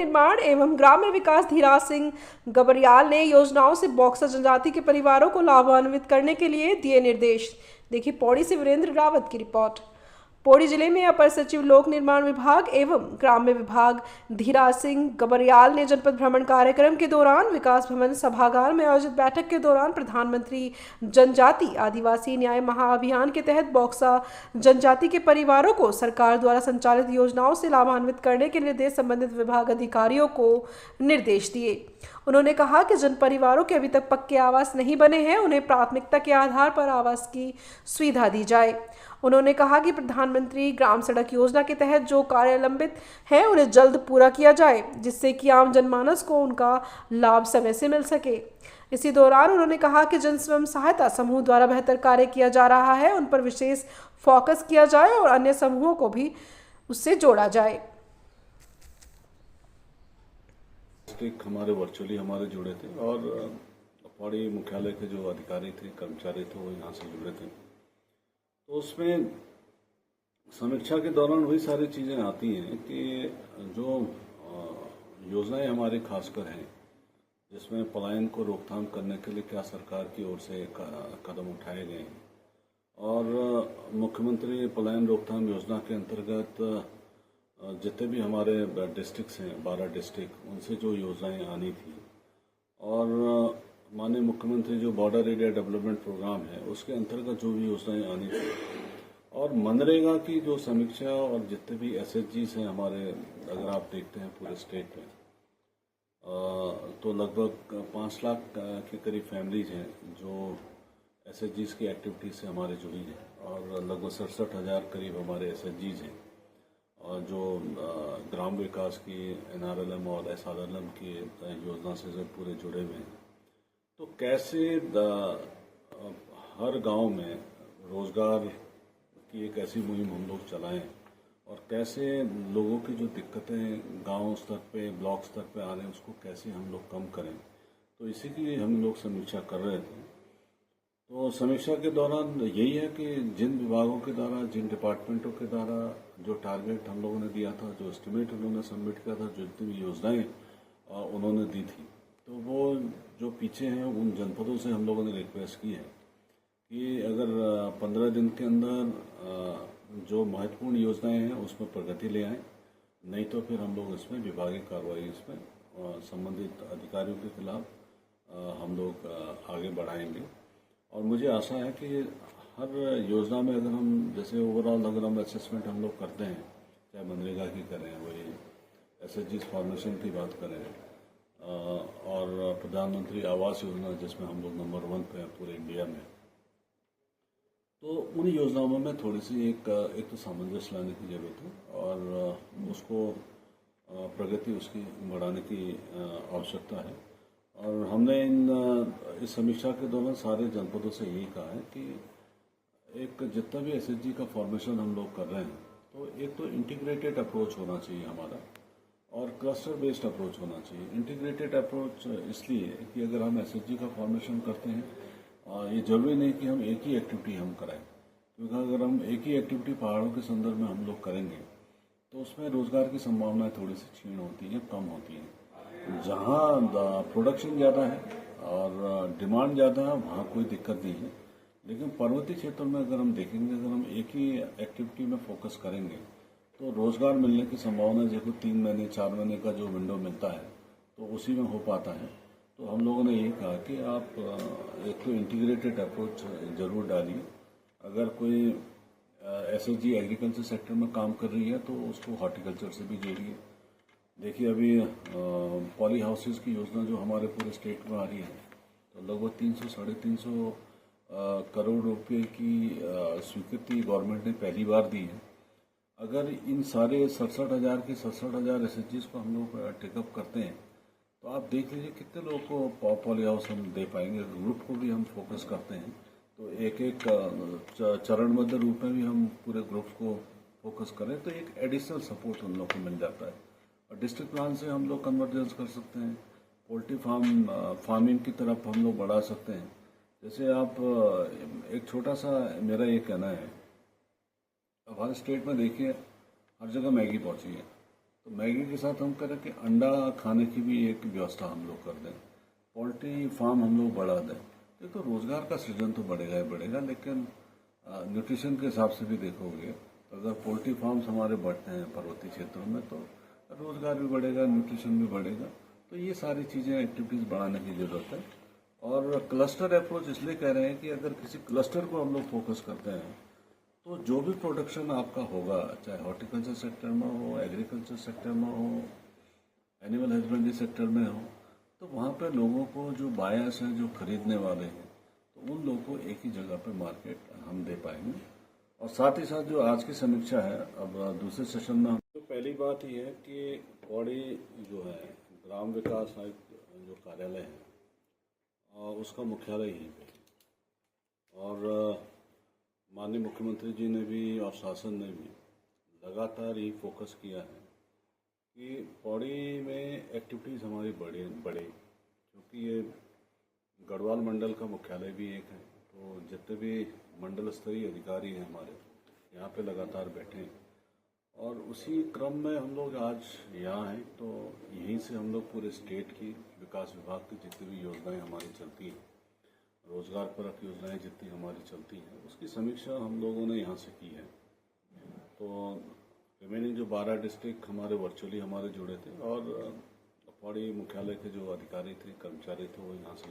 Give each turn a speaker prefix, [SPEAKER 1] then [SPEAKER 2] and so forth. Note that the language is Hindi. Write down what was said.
[SPEAKER 1] निर्माण एवं ग्राम्य विकास धीराज सिंह गबरियाल ने योजनाओं से बॉक्सर जनजाति के परिवारों को लाभान्वित करने के लिए दिए निर्देश। देखिए पौड़ी से वीरेंद्र रावत की रिपोर्ट। पौड़ी जिले में अपर सचिव लोक निर्माण विभाग एवं ग्राम्य विभाग धीराज सिंह गबरियाल ने जनपद भ्रमण कार्यक्रम के दौरान विकास भवन सभागार में आयोजित बैठक के दौरान प्रधानमंत्री जनजाति आदिवासी न्याय महाअभियान के तहत बॉक्सा जनजाति के परिवारों को सरकार द्वारा संचालित योजनाओं से लाभान्वित करने के निर्देश संबंधित विभाग अधिकारियों को निर्देश दिए। उन्होंने कहा कि जिन परिवारों के अभी तक पक्के आवास नहीं बने हैं उन्हें प्राथमिकता के आधार पर आवास की सुविधा दी जाए। उन्होंने कहा कि प्रधानमंत्री ग्राम सड़क योजना के तहत जो कार्य लंबित हैं उन्हें जल्द पूरा किया जाए जिससे कि आम जनमानस को उनका लाभ समय से मिल सके। इसी दौरान उन्होंने कहा कि जिन स्वयं सहायता समूह द्वारा बेहतर कार्य किया जा रहा है उन पर विशेष फोकस किया जाए और अन्य समूहों को भी उससे जोड़ा जाए।
[SPEAKER 2] हमारे वर्चुअली हमारे जुड़े थे और पौड़ी मुख्यालय के जो अधिकारी थे कर्मचारी थे वो यहाँ से जुड़े थे। तो उसमें समीक्षा के दौरान वही सारी चीज़ें आती हैं कि जो योजनाएं हमारी खासकर हैं जिसमें पलायन को रोकथाम करने के लिए क्या सरकार की ओर से कदम उठाए गए हैं और मुख्यमंत्री पलायन रोकथाम योजना के अंतर्गत जितने भी हमारे डिस्ट्रिक्ट्स हैं 12 डिस्ट्रिक्ट उनसे जो योजनाएं आनी थी और माननीय मुख्यमंत्री जो बॉर्डर एरिया डेवलपमेंट प्रोग्राम है उसके अंतर्गत जो भी योजनाएं आनी थी और मनरेगा की जो समीक्षा और जितने भी एसएचजीज हैं हमारे अगर आप देखते हैं पूरे स्टेट में तो लगभग 5 लाख के करीब फैमिलीज हैं जो एसएचजीज की एक्टिविटीज से हमारे जुड़ी हैं और लगभग 67,000 करीब हमारे एसएचजीज हैं और जो ग्राम विकास की एनआरएलएम और एसआरएलएम की योजना से जो पूरे जुड़े हुए हैं। तो कैसे हर गांव में रोजगार की एक ऐसी मुहिम हम लोग चलाएं और कैसे लोगों की जो दिक्कतें गांव स्तर पे ब्लॉक स्तर पे आ रहे हैं उसको कैसे हम लोग कम करें। तो इसी की हम लोग समीक्षा कर रहे थे। तो समीक्षा के दौरान यही है कि जिन विभागों के द्वारा जिन डिपार्टमेंटों के द्वारा जो टारगेट हम लोगों ने दिया था जो एस्टिमेट उन्होंने सबमिट किया था जो जितनी भी योजनाएं उन्होंने दी थी तो वो जो पीछे हैं उन जनपदों से हम लोगों ने रिक्वेस्ट की है कि अगर 15 दिन के अंदर जो महत्वपूर्ण योजनाएं हैं उसमें प्रगति ले आएं, नहीं तो फिर हम लोग इसमें विभागीय कार्रवाई इसमें संबंधित अधिकारियों के खिलाफ हम लोग आगे बढ़ाएंगे। और मुझे आशा है कि हर योजना में अगर हम जैसे ओवरऑल अगर हम असेसमेंट हम लोग करते हैं चाहे मनरेगा की करें वही एसएचजीज फॉर्मेशन की बात करें और प्रधानमंत्री आवास योजना जिसमें हम लोग नंबर 1 पे हैं पूरे इंडिया में, तो उन योजनाओं में थोड़ी सी एक तो सामंजस्य लाने की जरूरत है और उसको प्रगति उसकी बढ़ाने की आवश्यकता है। और हमने इस समीक्षा के दौरान सारे जनपदों से यही कहा है कि एक जितना भी एसएचजी का फॉर्मेशन हम लोग कर रहे हैं तो एक तो इंटीग्रेटेड अप्रोच होना चाहिए हमारा और क्लस्टर बेस्ड अप्रोच होना चाहिए। इंटीग्रेटेड अप्रोच इसलिए कि अगर हम एसएचजी का फॉर्मेशन करते हैं ये जरूरी नहीं कि हम एक ही एक्टिविटी हम कराएं, क्योंकि अगर हम एक ही एक्टिविटी पहाड़ों के संदर्भ में हम लोग करेंगे तो उसमें रोजगार की संभावनाएं थोड़ी सी क्षीण होती हैं, कम होती हैं। जहाँ प्रोडक्शन ज़्यादा है और डिमांड ज़्यादा है वहाँ कोई दिक्कत नहीं है, लेकिन पर्वतीय क्षेत्रों में अगर हम देखेंगे अगर हम एक ही एक्टिविटी में फोकस करेंगे तो रोजगार मिलने की संभावना जैसे 3 महीने 4 महीने का जो विंडो मिलता है तो उसी में हो पाता है। तो हम लोगों ने यही कहा कि आप एक तो इंटीग्रेटेड अप्रोच जरूर डालिए। अगर कोई एसएचजी एग्रीकल्चर सेक्टर में काम कर रही है तो उसको हॉर्टिकल्चर से भी जोड़िए। देखिए अभी पॉली हाउसेज की योजना जो हमारे पूरे स्टेट में आ रही है तो लगभग 300-350 करोड़ रुपए की स्वीकृति गवर्नमेंट ने पहली बार दी है। अगर इन सारे 67,000 के 67,000 एसएचजीज को हम लोग टेकअप करते हैं तो आप देख लीजिए कितने लोगों को पॉली हाउस हम दे पाएंगे। ग्रुप को भी हम फोकस करते हैं तो एक चरणबद्ध रूप में भी हम पूरे ग्रुप को फोकस करें तो एक एडिशनल सपोर्ट उन लोग को मिल जाता है। और डिस्ट्रिक्ट प्लान से हम लोग कन्वर्जेंस कर सकते हैं, पोल्ट्री फार्मिंग की तरफ हम लोग बढ़ा सकते हैं। जैसे आप एक छोटा सा मेरा ये कहना है, अब हर स्टेट में देखिए हर जगह मैगी पहुंची है तो मैगी के साथ हम करें कि अंडा खाने की भी एक व्यवस्था हम लोग कर दें, पोल्ट्री फार्म हम लोग बढ़ा दें। तो रोजगार का सृजन तो बढ़ेगा ही बढ़ेगा, लेकिन न्यूट्रिशन के हिसाब से भी देखोगे तो अगर पोल्ट्री फार्म्स हमारे बढ़ते हैं पर्वतीय क्षेत्रों में तो रोजगार भी बढ़ेगा, न्यूट्रिशन भी बढ़ेगा। तो ये सारी चीज़ें एक्टिविटीज़ बढ़ाने की ज़रूरत है। और क्लस्टर अप्रोच इसलिए कह रहे हैं कि अगर किसी क्लस्टर को हम लोग फोकस करते हैं तो जो भी प्रोडक्शन आपका होगा, चाहे हॉर्टिकल्चर सेक्टर में हो, एग्रीकल्चर सेक्टर में हो, एनिमल हस्बेंड्री सेक्टर में हो, तो वहाँ पे लोगों को जो बायर्स हैं, जो खरीदने वाले हैं, तो उन लोगों को एक ही जगह पे मार्केट हम दे पाएंगे। और साथ ही साथ जो आज की समीक्षा है, अब दूसरे सेशन में तो पहली बात ये है कि पौड़ी जो है ग्राम विकास आयुक्त जो कार्यालय है उसका मुख्यालय यहीं पे है। और माननीय मुख्यमंत्री जी ने भी और शासन ने भी लगातार ये फोकस किया है कि पौड़ी में एक्टिविटीज़ हमारी बढ़े, क्योंकि ये गढ़वाल मंडल का मुख्यालय भी एक है। तो जितने भी मंडल स्तरीय अधिकारी हैं हमारे यहाँ पे लगातार बैठे हैं, और उसी क्रम में हम लोग आज यहाँ हैं। तो यहीं से हम लोग पूरे स्टेट की विकास विभाग की जितनी भी योजनाएं हमारी चलती हैं, रोजगार परक योजनाएं जितनी हमारी चलती हैं, उसकी समीक्षा हम लोगों ने यहाँ से की है। तो रिमेनिंग जो 12 डिस्ट्रिक्ट हमारे वर्चुअली हमारे जुड़े थे, और पौड़ी मुख्यालय के जो अधिकारी थे, कर्मचारी थे, वो यहाँ से